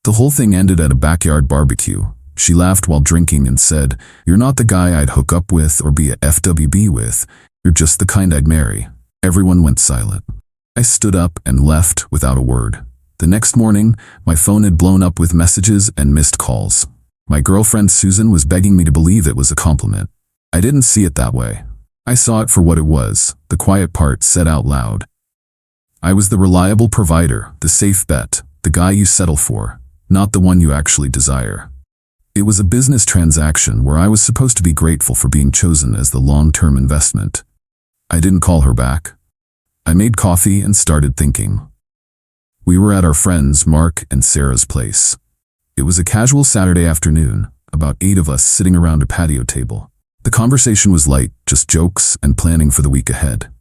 The whole thing ended at a backyard barbecue. She laughed while drinking and said, "You're not the guy I'd hook up with or be a FWB with. You're just the kind I'd marry." Everyone went silent. I stood up and left without a word. The next morning, my phone had blown up with messages and missed calls. My girlfriend Susan was begging me to believe it was a compliment. I didn't see it that way. I saw it for what it was, the quiet part said out loud. I was the reliable provider, the safe bet, the guy you settle for, not the one you actually desire. It was a business transaction where I was supposed to be grateful for being chosen as the long-term investment. I didn't call her back. I made coffee and started thinking. We were at our friends Mark and Sarah's place. It was a casual Saturday afternoon, about 8 of us sitting around a patio table. The conversation was light, just jokes and planning for the week ahead.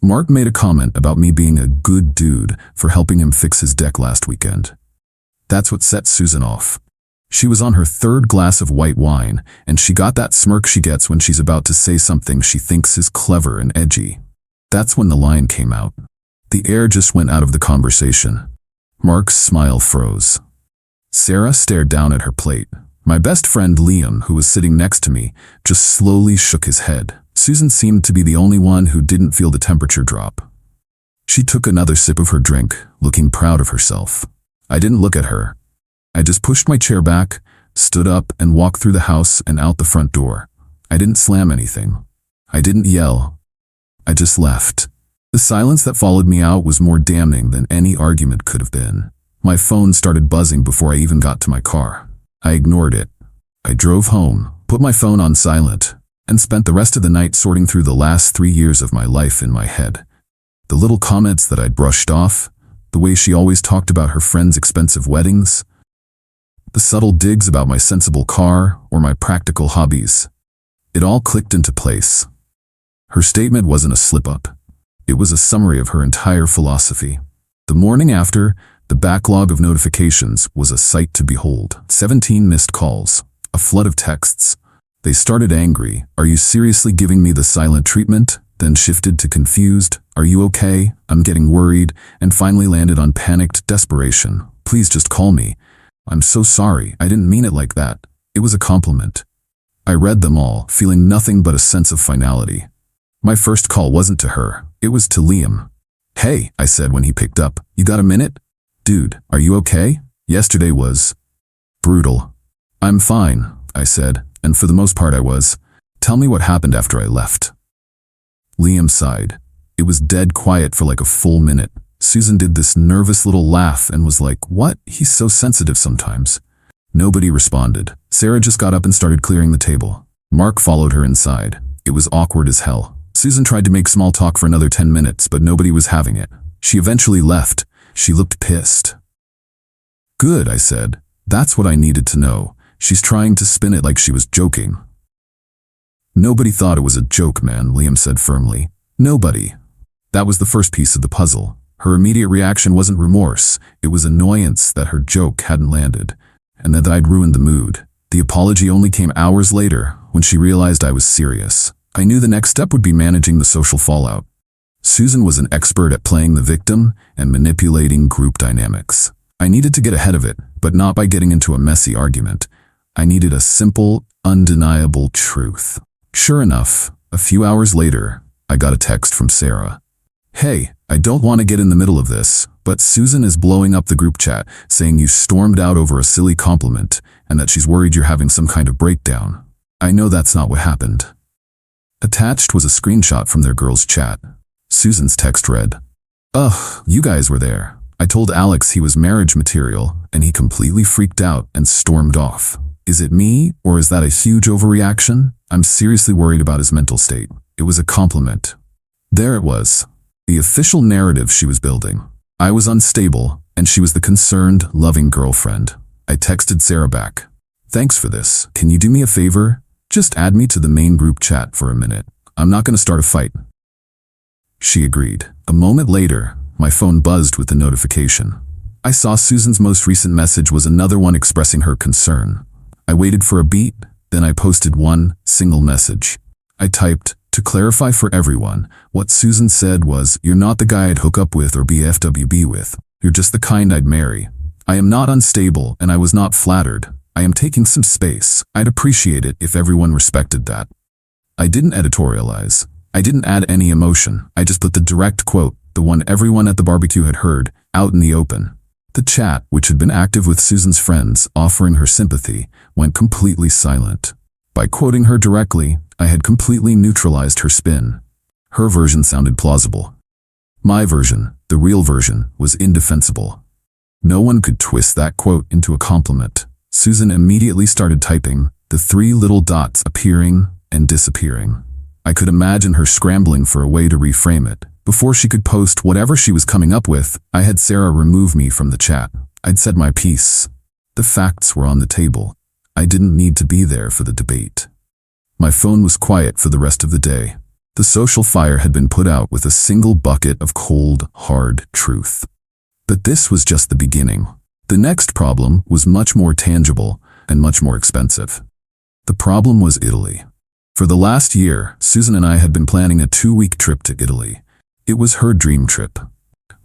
Mark made a comment about me being a good dude for helping him fix his deck last weekend. That's what set Susan off. She was on her 3rd glass of white wine, and she got that smirk she gets when she's about to say something she thinks is clever and edgy. That's when the line came out. The air just went out of the conversation. Mark's smile froze. Sarah stared down at her plate. My best friend Liam, who was sitting next to me, just slowly shook his head. Susan seemed to be the only one who didn't feel the temperature drop. She took another sip of her drink, looking proud of herself. I didn't look at her. I just pushed my chair back, stood up, and walked through the house and out the front door. I didn't slam anything. I didn't yell. I just left. The silence that followed me out was more damning than any argument could have been. My phone started buzzing before I even got to my car. I ignored it. I drove home, put my phone on silent, and spent the rest of the night sorting through the last 3 years of my life in my head. The little comments that I'd brushed off, the way she always talked about her friends' expensive weddings, the subtle digs about my sensible car or my practical hobbies. It all clicked into place. Her statement wasn't a slip-up. It was a summary of her entire philosophy. The morning after, the backlog of notifications was a sight to behold. 17 missed calls, a flood of texts. They started angry. "Are you seriously giving me the silent treatment?" Then shifted to confused. "Are you okay? I'm getting worried," and finally landed on panicked desperation. "Please just call me. I'm so sorry. I didn't mean it like that. It was a compliment." I read them all, feeling nothing but a sense of finality. My first call wasn't to her. It was to Liam. "Hey," I said when he picked up. "You got a minute?" "Dude, are you okay? Yesterday was brutal." "I'm fine," I said, and for the most part I was. "Tell me what happened after I left." Liam sighed. It was dead quiet for like a full minute. Susan did this nervous little laugh and was like, "What? He's so sensitive sometimes." Nobody responded. Sarah just got up and started clearing the table. Mark followed her inside. It was awkward as hell. Susan tried to make small talk for another 10 minutes, but nobody was having it. She eventually left. She looked pissed. "Good," I said. "That's what I needed to know." She's trying to spin it like she was joking. "Nobody thought it was a joke, man," Liam said firmly. "Nobody." That was the first piece of the puzzle. Her immediate reaction wasn't remorse. It was annoyance that her joke hadn't landed, and that I'd ruined the mood. The apology only came hours later, when she realized I was serious. I knew the next step would be managing the social fallout. Susan was an expert at playing the victim and manipulating group dynamics. I needed to get ahead of it, but not by getting into a messy argument. I needed a simple, undeniable truth. Sure enough, a few hours later, I got a text from Sarah. "Hey, I don't want to get in the middle of this, but Susan is blowing up the group chat, saying you stormed out over a silly compliment and that she's worried you're having some kind of breakdown. I know that's not what happened." Attached was a screenshot from their girls' chat. Susan's text read, "Ugh, you guys were there. I told Alex he was marriage material, and he completely freaked out and stormed off. Is it me, or is that a huge overreaction? I'm seriously worried about his mental state. It was a compliment." There it was, the official narrative she was building. I was unstable, and she was the concerned, loving girlfriend. I texted Sarah back. "Thanks for this. Can you do me a favor? Just add me to the main group chat for a minute. I'm not going to start a fight." She agreed. A moment later, my phone buzzed with the notification. I saw Susan's most recent message was another one expressing her concern. I waited for a beat, then I posted one single message. I typed, "To clarify for everyone, what Susan said was, you're not the guy I'd hook up with or be FWB with. You're just the kind I'd marry." I am not unstable and I was not flattered. I am taking some space. I'd appreciate it if everyone respected that. I didn't editorialize. I didn't add any emotion. I just put the direct quote, the one everyone at the barbecue had heard, out in the open. The chat, which had been active with Susan's friends, offering her sympathy, went completely silent. By quoting her directly, I had completely neutralized her spin. Her version sounded plausible. My version, the real version, was indefensible. No one could twist that quote into a compliment. Susan immediately started typing, the 3 little dots appearing and disappearing. I could imagine her scrambling for a way to reframe it. Before she could post whatever she was coming up with, I had Sarah remove me from the chat. I'd said my piece. The facts were on the table. I didn't need to be there for the debate. My phone was quiet for the rest of the day. The social fire had been put out with a single bucket of cold, hard truth. But this was just the beginning. The next problem was much more tangible and much more expensive. The problem was Italy. For the last year, Susan and I had been planning a 2-week trip to Italy. It was her dream trip.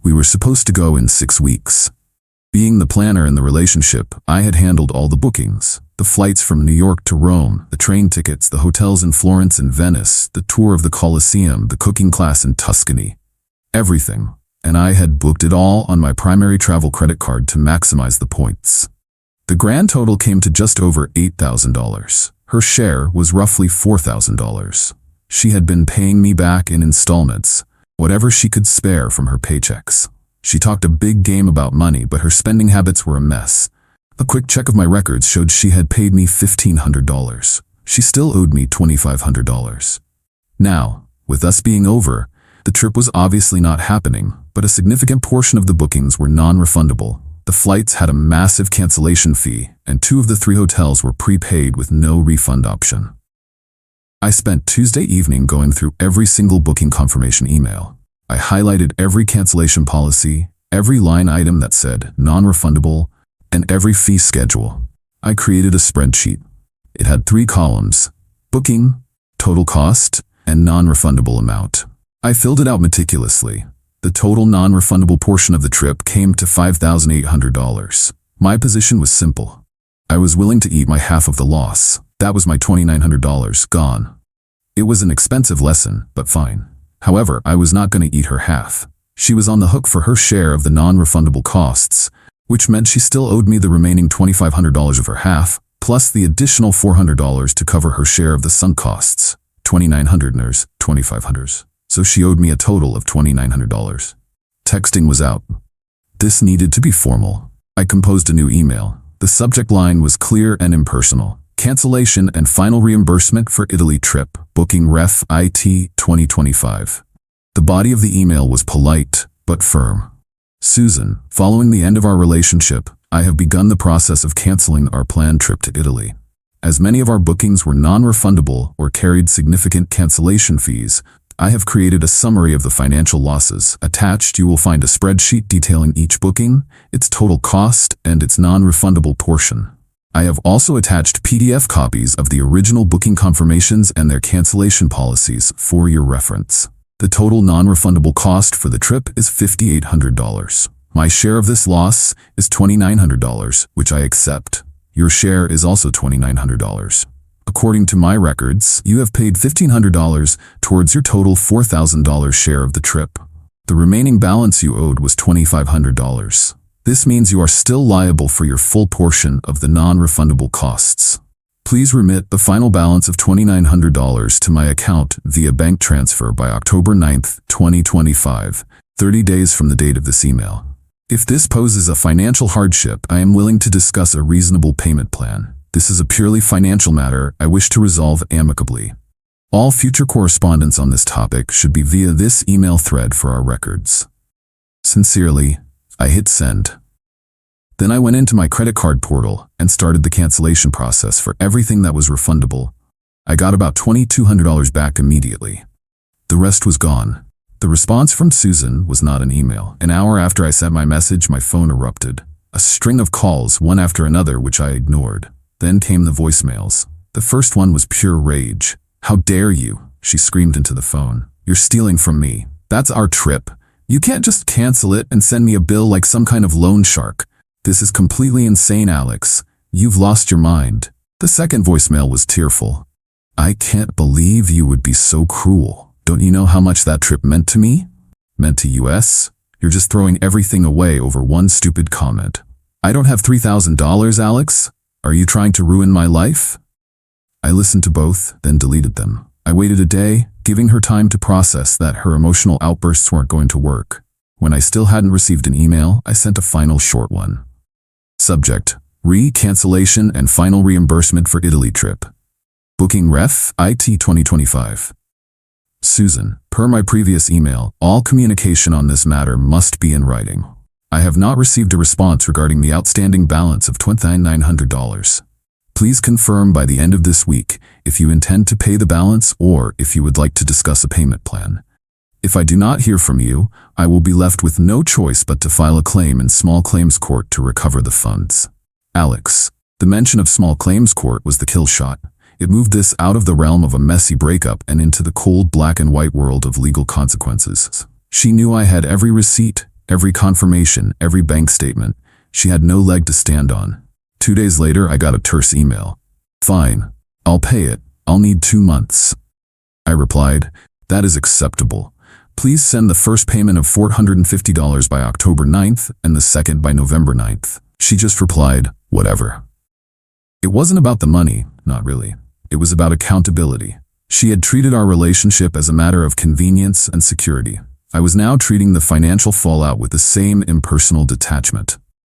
We were supposed to go in 6 weeks. Being the planner in the relationship, I had handled all the bookings, the flights from New York to Rome, the train tickets, the hotels in Florence and Venice, the tour of the Colosseum, the cooking class in Tuscany. Everything. And I had booked it all on my primary travel credit card to maximize the points. The grand total came to just over $8,000. Her share was roughly $4,000. She had been paying me back in installments, whatever she could spare from her paychecks. She talked a big game about money, but her spending habits were a mess. A quick check of my records showed she had paid me $1,500. She still owed me $2,500. Now, with us being over, the trip was obviously not happening, but a significant portion of the bookings were non-refundable. The flights had a massive cancellation fee, and 2 of the 3 hotels were prepaid with no refund option. I spent Tuesday evening going through every single booking confirmation email. I highlighted every cancellation policy, every line item that said non-refundable, and every fee schedule. I created a spreadsheet. It had 3 columns: booking, total cost, and non-refundable amount. I filled it out meticulously. The total non-refundable portion of the trip came to $5,800. My position was simple. I was willing to eat my half of the loss. That was my $2,900 gone. It was an expensive lesson, but fine. However, I was not going to eat her half. She was on the hook for her share of the non-refundable costs, which meant she still owed me the remaining $2,500 of her half, plus the additional $400 to cover her share of the sunk costs. $2,900 ners, $2,500. So she owed me a total of $2,900. Texting was out. This needed to be formal. I composed a new email. The subject line was clear and impersonal. Cancellation and final reimbursement for Italy trip. Booking ref IT 2025. The body of the email was polite, but firm. Susan, following the end of our relationship, I have begun the process of canceling our planned trip to Italy. As many of our bookings were non-refundable or carried significant cancellation fees, I have created a summary of the financial losses. Attached, you will find a spreadsheet detailing each booking, its total cost, and its non-refundable portion. I have also attached PDF copies of the original booking confirmations and their cancellation policies for your reference. The total non-refundable cost for the trip is $5,800. My share of this loss is $2,900, which I accept. Your share is also $2,900. According to my records, you have paid $1,500 towards your total $4,000 share of the trip. The remaining balance you owed was $2,500. This means you are still liable for your full portion of the non-refundable costs. Please remit the final balance of $2,900 to my account via bank transfer by October 9th, 2025, 30 days from the date of this email. If this poses a financial hardship, I am willing to discuss a reasonable payment plan. This is a purely financial matter I wish to resolve amicably. All future correspondence on this topic should be via this email thread for our records. Sincerely, I hit send. Then I went into my credit card portal and started the cancellation process for everything that was refundable. I got about $2,200 back immediately. The rest was gone. The response from Susan was not an email. An hour after I sent my message, my phone erupted. A string of calls, one after another, which I ignored. Then came the voicemails. The first one was pure rage. "How dare you?" she screamed into the phone. "You're stealing from me. That's our trip. You can't just cancel it and send me a bill like some kind of loan shark. This is completely insane, Alex. You've lost your mind. The second voicemail was tearful. I can't believe you would be so cruel. Don't you know how much that trip meant to me? Meant to US? You're just throwing everything away over one stupid comment. I don't have $3,000, Alex. Are you trying to ruin my life? I listened to both, then deleted them. I waited a day, giving her time to process that her emotional outbursts weren't going to work. When I still hadn't received an email, I sent a final short one. Subject: Cancellation and final reimbursement for Italy trip. Booking ref, IT 2025. Susan, per my previous email, all communication on this matter must be in writing. I have not received a response regarding the outstanding balance of $2,900. Please confirm by the end of this week if you intend to pay the balance or if you would like to discuss a payment plan. If I do not hear from you, I will be left with no choice but to file a claim in small claims court to recover the funds. Alex. The mention of small claims court was the kill shot. It moved this out of the realm of a messy breakup and into the cold black and white world of legal consequences. She knew I had every receipt, every confirmation, every bank statement. She had no leg to stand on. 2 days later, I got a terse email. Fine, I'll pay it. I'll need 2 months. I replied, that is acceptable. Please send the first payment of $450 by October 9th and the second by November 9th. She just replied, whatever. It wasn't about the money, not really. It was about accountability. She had treated our relationship as a matter of convenience and security. I was now treating the financial fallout with the same impersonal detachment.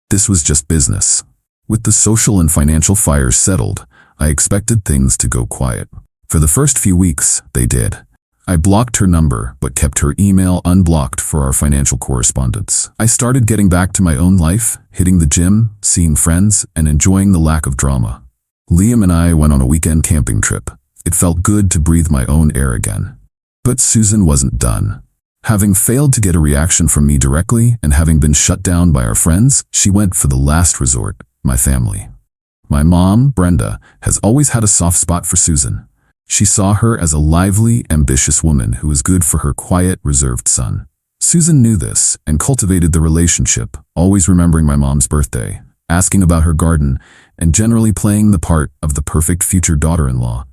This was just business. With the social and financial fires settled, I expected things to go quiet. For the first few weeks, they did. I blocked her number, but kept her email unblocked for our financial correspondence. I started getting back to my own life, hitting the gym, seeing friends, and enjoying the lack of drama. Liam and I went on a weekend camping trip. It felt good to breathe my own air again. But Susan wasn't done. Having failed to get a reaction from me directly and having been shut down by our friends, she went for the last resort, my family. My mom, Brenda, has always had a soft spot for Susan. She saw her as a lively, ambitious woman who was good for her quiet, reserved son. Susan knew this and cultivated the relationship, always remembering my mom's birthday, asking about her garden, and generally playing the part of the perfect future daughter-in-law.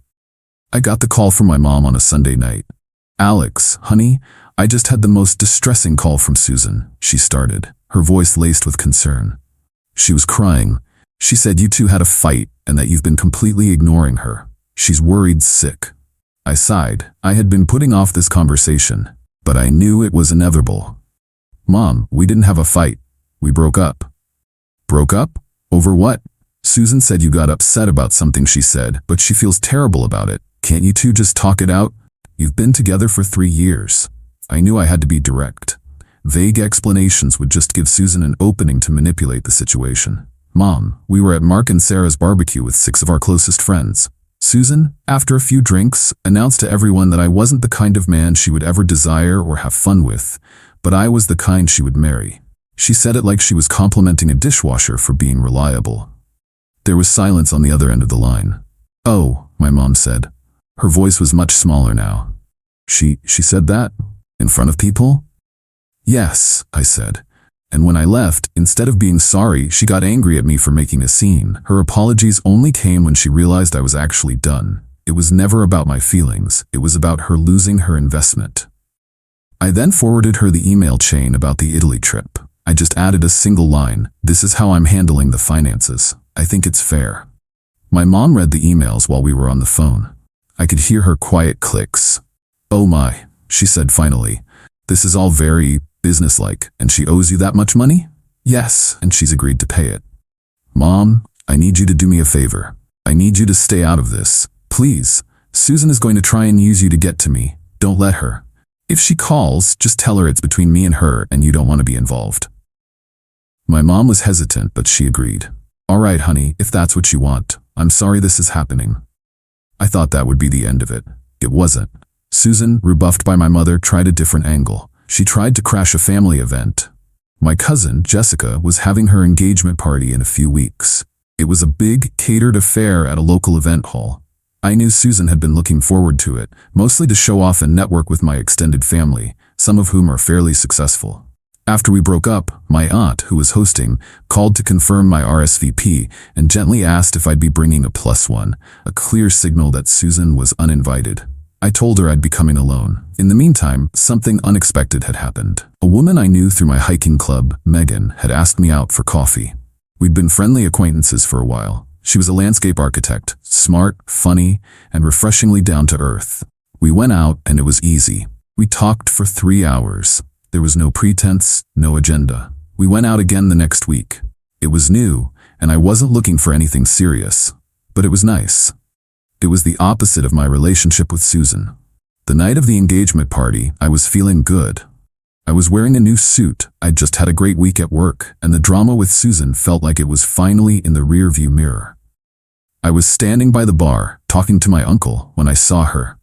I got the call from my mom on a Sunday night. Alex, honey, I just had the most distressing call from Susan, she started, her voice laced with concern. She was crying. She said you two had a fight and that you've been completely ignoring her. She's worried sick. I sighed. I had been putting off this conversation, but I knew it was inevitable. Mom, we didn't have a fight. We broke up. Broke up? Over what? Susan said you got upset about something she said, but she feels terrible about it. Can't you two just talk it out? You've been together for 3 years. I knew I had to be direct. Vague explanations would just give Susan an opening to manipulate the situation. Mom, we were at Mark and Sarah's barbecue with 6 of our closest friends. Susan, after a few drinks, announced to everyone that I wasn't the kind of man she would ever desire or have fun with, but I was the kind she would marry. She said it like she was complimenting a dishwasher for being reliable. There was silence on the other end of the line. Oh, my mom said. Her voice was much smaller now. She said that? In front of people? Yes, I said. And when I left, instead of being sorry, she got angry at me for making a scene. Her apologies only came when she realized I was actually done. It was never about my feelings. It was about her losing her investment. I then forwarded her the email chain about the Italy trip. I just added a single line. This is how I'm handling the finances. I think it's fair. My mom read the emails while we were on the phone. I could hear her quiet clicks. Oh my, she said finally. This is all very businesslike, and she owes you that much money? Yes, and she's agreed to pay it. Mom, I need you to do me a favor. I need you to stay out of this. Please. Susan is going to try and use you to get to me. Don't let her. If she calls, just tell her it's between me and her and you don't want to be involved. My mom was hesitant, but she agreed. All right, honey, if that's what you want. I'm sorry this is happening. I thought that would be the end of it. It wasn't. Susan, rebuffed by my mother, tried a different angle. She tried to crash a family event. My cousin, Jessica, was having her engagement party in a few weeks. It was a big, catered affair at a local event hall. I knew Susan had been looking forward to it, mostly to show off and network with my extended family, some of whom are fairly successful. After we broke up, my aunt, who was hosting, called to confirm my RSVP and gently asked if I'd be bringing a +1, a clear signal that Susan was uninvited. I told her I'd be coming alone. In the meantime, something unexpected had happened. A woman I knew through my hiking club, Megan, had asked me out for coffee. We'd been friendly acquaintances for a while. She was a landscape architect, smart, funny, and refreshingly down to earth. We went out and it was easy. We talked for 3 hours. There was no pretense, no agenda. We went out again the next week. It was new, and I wasn't looking for anything serious, but it was nice. It was the opposite of my relationship with Susan. The night of the engagement party, I was feeling good. I was wearing a new suit, I'd just had a great week at work, and the drama with Susan felt like it was finally in the rearview mirror. I was standing by the bar, talking to my uncle, when I saw her.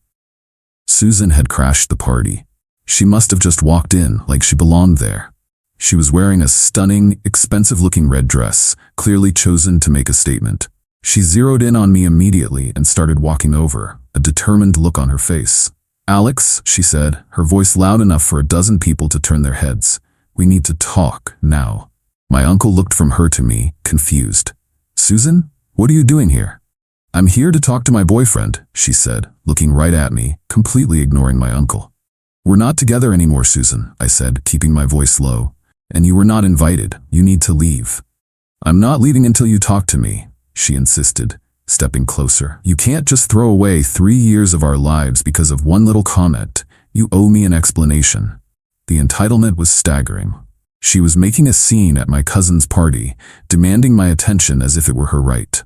Susan had crashed the party. She must have just walked in like she belonged there. She was wearing a stunning, expensive-looking red dress, clearly chosen to make a statement. She zeroed in on me immediately and started walking over, a determined look on her face. "Alex," she said, her voice loud enough for a dozen people to turn their heads. "We need to talk, now." My uncle looked from her to me, confused. "Susan, what are you doing here?" "I'm here to talk to my boyfriend," she said, looking right at me, completely ignoring my uncle. "We're not together anymore, Susan," I said, keeping my voice low. "And you were not invited. You need to leave." "I'm not leaving until you talk to me," she insisted, stepping closer. "You can't just throw away 3 years of our lives because of one little comment. You owe me an explanation." The entitlement was staggering. She was making a scene at my cousin's party, demanding my attention as if it were her right.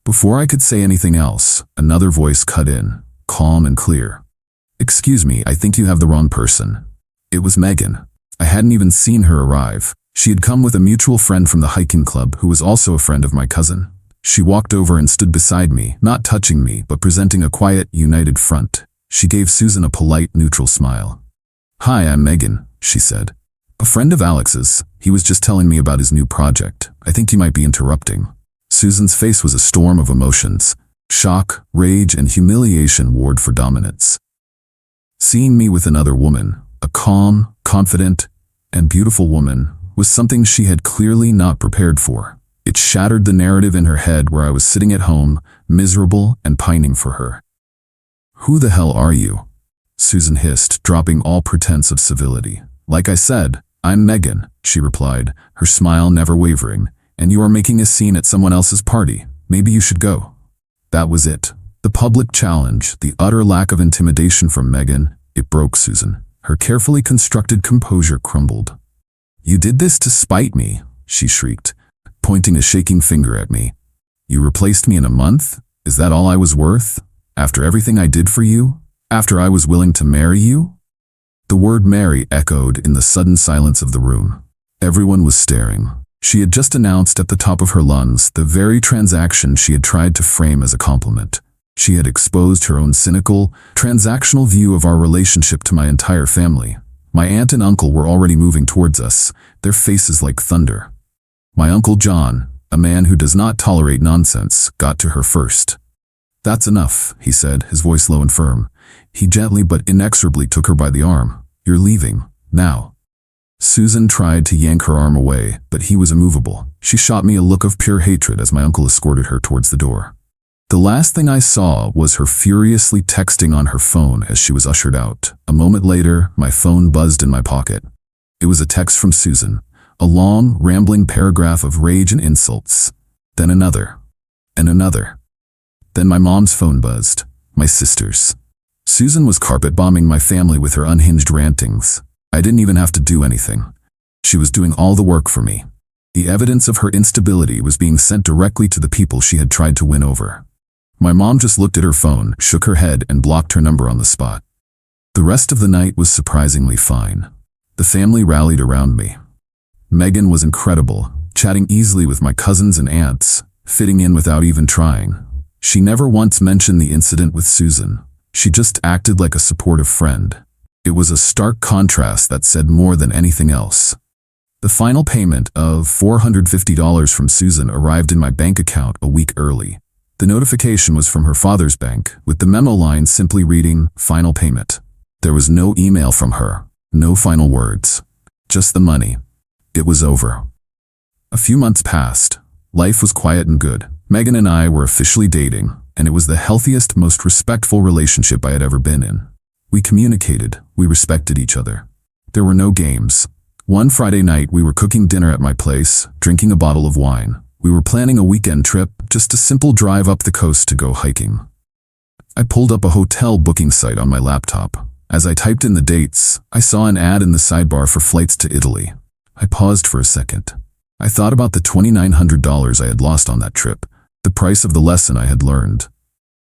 Before I could say anything else, another voice cut in, calm and clear. "Excuse me, I think you have the wrong person." It was Megan. I hadn't even seen her arrive. She had come with a mutual friend from the hiking club who was also a friend of my cousin. She walked over and stood beside me, not touching me, but presenting a quiet, united front. She gave Susan a polite, neutral smile. "Hi, I'm Megan," she said. "A friend of Alex's. He was just telling me about his new project. I think you might be interrupting." Susan's face was a storm of emotions. Shock, rage, and humiliation warred for dominance. Seeing me with another woman, a calm, confident, and beautiful woman, was something she had clearly not prepared for. It shattered the narrative in her head where I was sitting at home, miserable and pining for her. "Who the hell are you?" Susan hissed, dropping all pretense of civility. "Like I said, I'm Megan," she replied, her smile never wavering. "And you are making a scene at someone else's party. Maybe you should go." That was it. The public challenge, the utter lack of intimidation from Megan, it broke Susan. Her carefully constructed composure crumbled. "You did this to spite me," she shrieked, pointing a shaking finger at me. "You replaced me in a month? Is that all I was worth? After everything I did for you? After I was willing to marry you?" The word marry echoed in the sudden silence of the room. Everyone was staring. She had just announced at the top of her lungs the very transaction she had tried to frame as a compliment. She had exposed her own cynical, transactional view of our relationship to my entire family. My aunt and uncle were already moving towards us, their faces like thunder. My Uncle John, a man who does not tolerate nonsense, got to her first. "That's enough," he said, his voice low and firm. He gently but inexorably took her by the arm. "You're leaving, now." Susan tried to yank her arm away, but he was immovable. She shot me a look of pure hatred as my uncle escorted her towards the door. The last thing I saw was her furiously texting on her phone as she was ushered out. A moment later, my phone buzzed in my pocket. It was a text from Susan. A long, rambling paragraph of rage and insults. Then another. And another. Then my mom's phone buzzed. My sister's. Susan was carpet-bombing my family with her unhinged rantings. I didn't even have to do anything. She was doing all the work for me. The evidence of her instability was being sent directly to the people she had tried to win over. My mom just looked at her phone, shook her head, and blocked her number on the spot. The rest of the night was surprisingly fine. The family rallied around me. Megan was incredible, chatting easily with my cousins and aunts, fitting in without even trying. She never once mentioned the incident with Susan. She just acted like a supportive friend. It was a stark contrast that said more than anything else. The final payment of $450 from Susan arrived in my bank account a week early. The notification was from her father's bank, with the memo line simply reading, "Final payment." There was no email from her, no final words, just the money. It was over. A few months passed. Life was quiet and good. Megan and I were officially dating, and it was the healthiest, most respectful relationship I had ever been in. We communicated, we respected each other. There were no games. One Friday night, we were cooking dinner at my place, drinking a bottle of wine. We were planning a weekend trip, just a simple drive up the coast to go hiking. I pulled up a hotel booking site on my laptop. As I typed in the dates, I saw an ad in the sidebar for flights to Italy. I paused for a second. I thought about the $2,900 I had lost on that trip, the price of the lesson I had learned.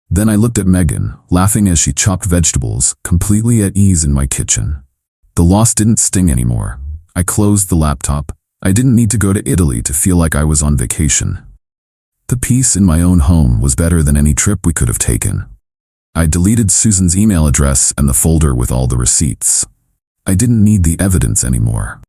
Then I looked at Megan, laughing as she chopped vegetables, completely at ease in my kitchen. The loss didn't sting anymore. I closed the laptop. I didn't need to go to Italy to feel like I was on vacation. The peace in my own home was better than any trip we could have taken. I deleted Susan's email address and the folder with all the receipts. I didn't need the evidence anymore.